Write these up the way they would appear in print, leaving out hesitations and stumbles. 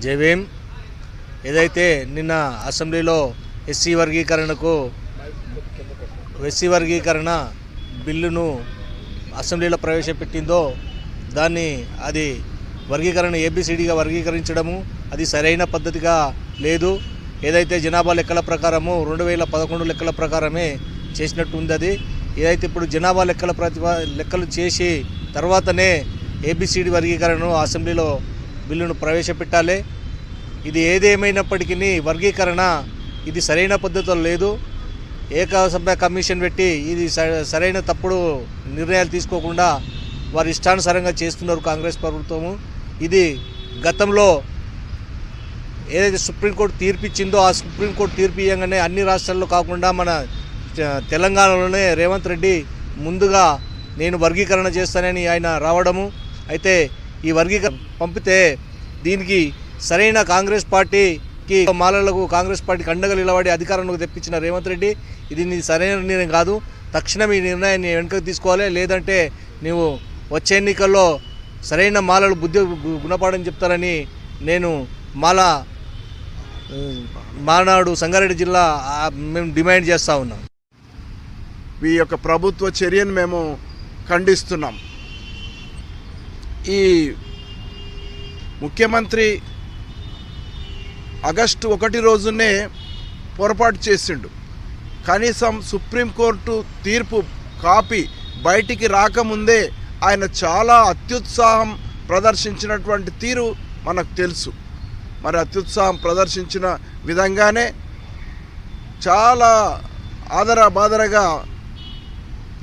JVM ఏదైతే నిన్న అసెంబ్లీలో ఎస్సీ వర్గీకరణ బిల్లును అసెంబ్లీలో ప్రవేశపెట్టిందో దాన్ని అది వర్గీకరణ ఏబిసిడిగా వర్గీకరించడము అది సరైన పద్ధతిగా లేదు. ఏదైతే జనాభా లెక్కల ప్రకారము 2011 లెక్కల ప్రకారమే చేసినట్టు ఉంది. అది ఏదైతే ఇప్పుడు జనాభా లెక్కలు చేసి తర్వాతనే ఏబిసిడి వర్గీకరణను అసెంబ్లీలో బిల్లును ప్రవేశపెట్టాలి. ఇది ఏదేమైనప్పటికీ వర్గీకరణ ఇది సరైన పద్ధతిలో లేదు. ఏకసభ్య కమిషన్ పెట్టి ఇది సరైన తప్పుడు నిర్ణయాలు తీసుకోకుండా వారి ఇష్టానుసారంగా చేస్తున్నారు కాంగ్రెస్ ప్రభుత్వము. ఇది గతంలో ఏదైతే సుప్రీంకోర్టు తీర్పు ఇచ్చిందో ఆ సుప్రీంకోర్టు తీర్పు ఇవ్వగానే అన్ని రాష్ట్రాల్లో కాకుండా మన తెలంగాణలోనే రేవంత్ రెడ్డి ముందుగా నేను వర్గీకరణ చేస్తానని ఆయన రావడము. అయితే ఈ వర్గీకరణ పంపితే దీనికి సరైన కాంగ్రెస్ పార్టీకి మాలలకు కాంగ్రెస్ పార్టీకి అండగా నిలబడి అధికారంలోకి తెప్పించిన రేవంత్ రెడ్డి ఇది నీ సరైన నిర్ణయం కాదు. తక్షణం ఈ నిర్ణయాన్ని వెనుకకు తీసుకోవాలి. లేదంటే నీవు వచ్చే ఎన్నికల్లో సరైన మాలలు బుద్ధి గుణపాఠం చెప్తారని నేను మానాడు సంగారెడ్డి జిల్లా మేము డిమాండ్ చేస్తూ ఉన్నాం. ఈ యొక్క ప్రభుత్వ చర్యను మేము ఖండిస్తున్నాం. ఈ ముఖ్యమంత్రి ఆగస్టు 1 రోజునే పొరపాటు చేసిండు. కనీసం సుప్రీంకోర్టు తీర్పు కాపీ బయటికి రాకముందే ఆయన చాలా అత్యుత్సాహం ప్రదర్శించినటువంటి తీరు మనకు తెలుసు. మరి అత్యుత్సాహం ప్రదర్శించిన విధంగానే చాలా ఆదరబాదరగా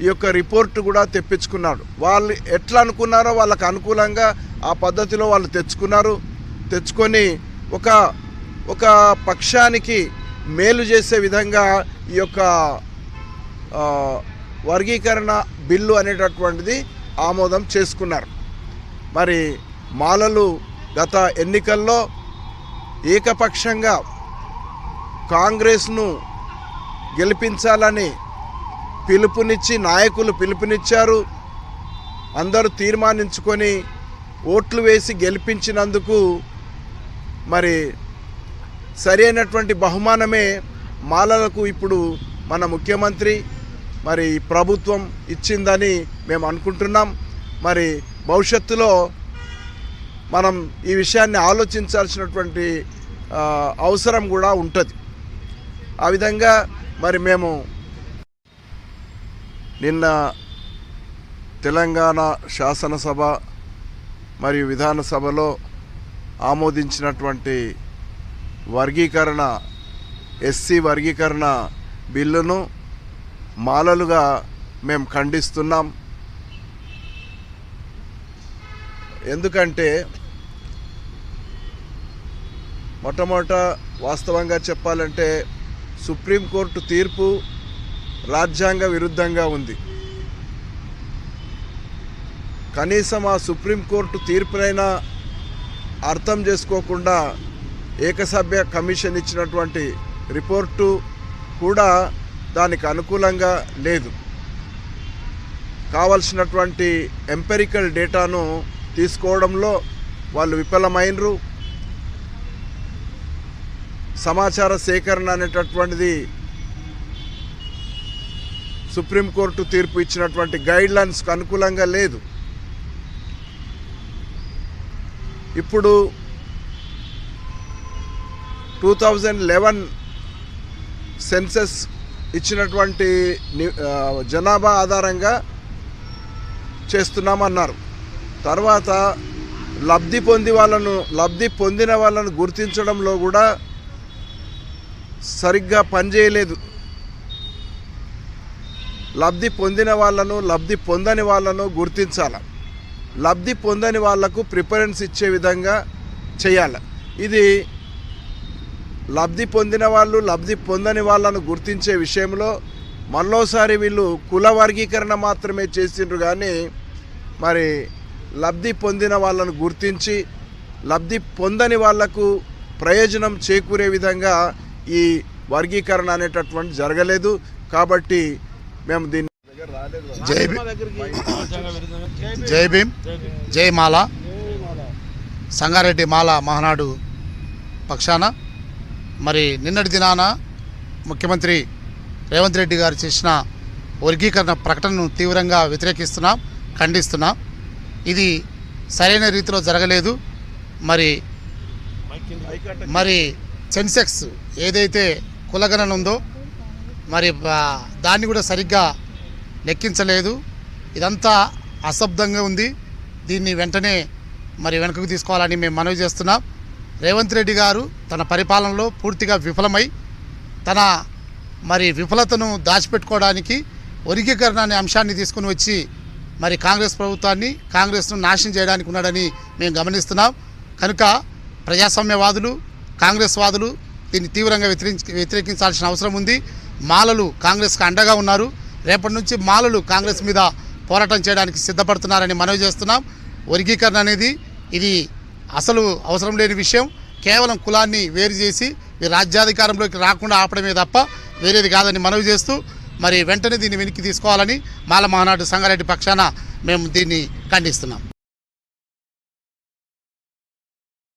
ఈ యొక్క రిపోర్టు కూడా తెప్పించుకున్నాడు. వాళ్ళు ఎట్లా అనుకున్నారో వాళ్ళకు అనుకూలంగా ఆ పద్ధతిలో వాళ్ళు తెచ్చుకొని ఒక పక్షానికి మేలు చేసే విధంగా ఈ యొక్క వర్గీకరణ బిల్లు అనేటటువంటిది ఆమోదం చేసుకున్నారు. మరి మాలలు గత ఎన్నికల్లో ఏకపక్షంగా కాంగ్రెస్ను గెలిపించాలని నాయకులు పిలుపునిచ్చారు. అందరూ తీర్మానించుకొని ఓట్లు వేసి గెలిపించినందుకు మరి సరి అయినటువంటి బహుమానమే మాలలకు ఇప్పుడు మన ముఖ్యమంత్రి మరి ప్రభుత్వం ఇచ్చిందని మేము అనుకుంటున్నాం. మరి భవిష్యత్తులో మనం ఈ విషయాన్ని ఆలోచించాల్సినటువంటి అవసరం కూడా ఉంటుంది. ఆ విధంగా మరి మేము నిన్న తెలంగాణ శాసనసభ మరియు విధానసభలో ఆమోదించినటువంటి ఎస్సీ వర్గీకరణ బిల్లును మాలలుగా మేము ఖండిస్తున్నాం. ఎందుకంటే మొట్టమొదట వాస్తవంగా చెప్పాలంటే సుప్రీంకోర్టు తీర్పు రాజ్యాంగ విరుద్ధంగా ఉంది. కనీసం ఆ సుప్రీంకోర్టు తీర్పునైనా అర్థం చేసుకోకుండా ఏకసభ్య కమిషన్ ఇచ్చినటువంటి రిపోర్టు కూడా దానికి అనుకూలంగా లేదు. కావలసినటువంటి ఎంపెరికల్ డేటాను తీసుకోవడంలో వాళ్ళు విఫలమైనరు. సమాచార సేకరణ అనేటటువంటిది సుప్రీంకోర్టు తీర్పు ఇచ్చినటువంటి గైడ్లైన్స్కు అనుకూలంగా లేదు. ఇప్పుడు 2011 సెన్సస్ ఇచ్చినటువంటి జనాభా ఆధారంగా చేస్తున్నామన్నారు. తర్వాత లబ్ధి పొందిన వాళ్ళను గుర్తించడంలో కూడా సరిగ్గా పనిచేయలేదు. లబ్ధి పొందిన వాళ్ళను లబ్ధి పొందని వాళ్ళను గుర్తించాలి. లబ్ధి పొందని వాళ్లకు ప్రిఫరెన్స్ ఇచ్చే విధంగా చేయాలి. ఇది లబ్ధి పొందిన వాళ్ళు లబ్ధి పొందని వాళ్ళను గుర్తించే విషయంలో మరోసారి వీళ్ళు కుల వర్గీకరణ మాత్రమే చేసిండ్రు. కానీ మరి లబ్ధి పొందిన వాళ్ళను గుర్తించి లబ్ధి పొందని వాళ్లకు ప్రయోజనం చేకూరే విధంగా ఈ వర్గీకరణ అనేటటువంటి జరగలేదు. కాబట్టి మేము దీన్ని జై భీమ్, జై మాల. సంగారెడ్డి మాల మహానాడు పక్షాన మరి నిన్నటి దినాన ముఖ్యమంత్రి రేవంత్ రెడ్డి గారు చేసిన వర్గీకరణ ప్రకటనను తీవ్రంగా వ్యతిరేకిస్తున్నాం, ఖండిస్తున్నాం. ఇది సరైన రీతిలో జరగలేదు. మరి సెన్సెక్స్ ఏదైతే కులగణన ఉందో మరి దాన్ని కూడా సరిగ్గా లెక్కించలేదు. ఇదంతా అసభ్యంగా ఉంది. దీన్ని వెంటనే మరి వెనుకకు తీసుకోవాలని మేము మనవి చేస్తున్నాం. రేవంత్ రెడ్డి గారు తన పరిపాలనలో పూర్తిగా విఫలమై తన మరి విఫలతను దాచిపెట్టుకోవడానికి వర్గీకరణ అనే అంశాన్ని తీసుకుని వచ్చి మరి కాంగ్రెస్ ప్రభుత్వాన్ని, కాంగ్రెస్ను నాశనం చేయడానికి ఉన్నాడని మేము గమనిస్తున్నాం. కనుక ప్రజాస్వామ్యవాదులు, కాంగ్రెస్ వాదులు దీన్ని తీవ్రంగా వ్యతిరేకించాల్సిన అవసరం ఉంది. మాలలు కాంగ్రెస్కి అండగా ఉన్నారు. రేపటి నుంచి మాలలు కాంగ్రెస్ మీద పోరాటం చేయడానికి సిద్ధపడుతున్నారని మనవి చేస్తున్నాం. వర్గీకరణ అనేది ఇది అసలు అవసరం లేని విషయం. కేవలం కులాన్ని వేరు చేసి రాజ్యాధికారంలోకి రాకుండా ఆపడమే తప్ప వేరేది కాదని మనవి చేస్తూ మరి వెంటనే దీన్ని వెనక్కి తీసుకోవాలని మాల మహానాడు సంగారెడ్డి పక్షాన మేము దీన్ని ఖండిస్తున్నాం.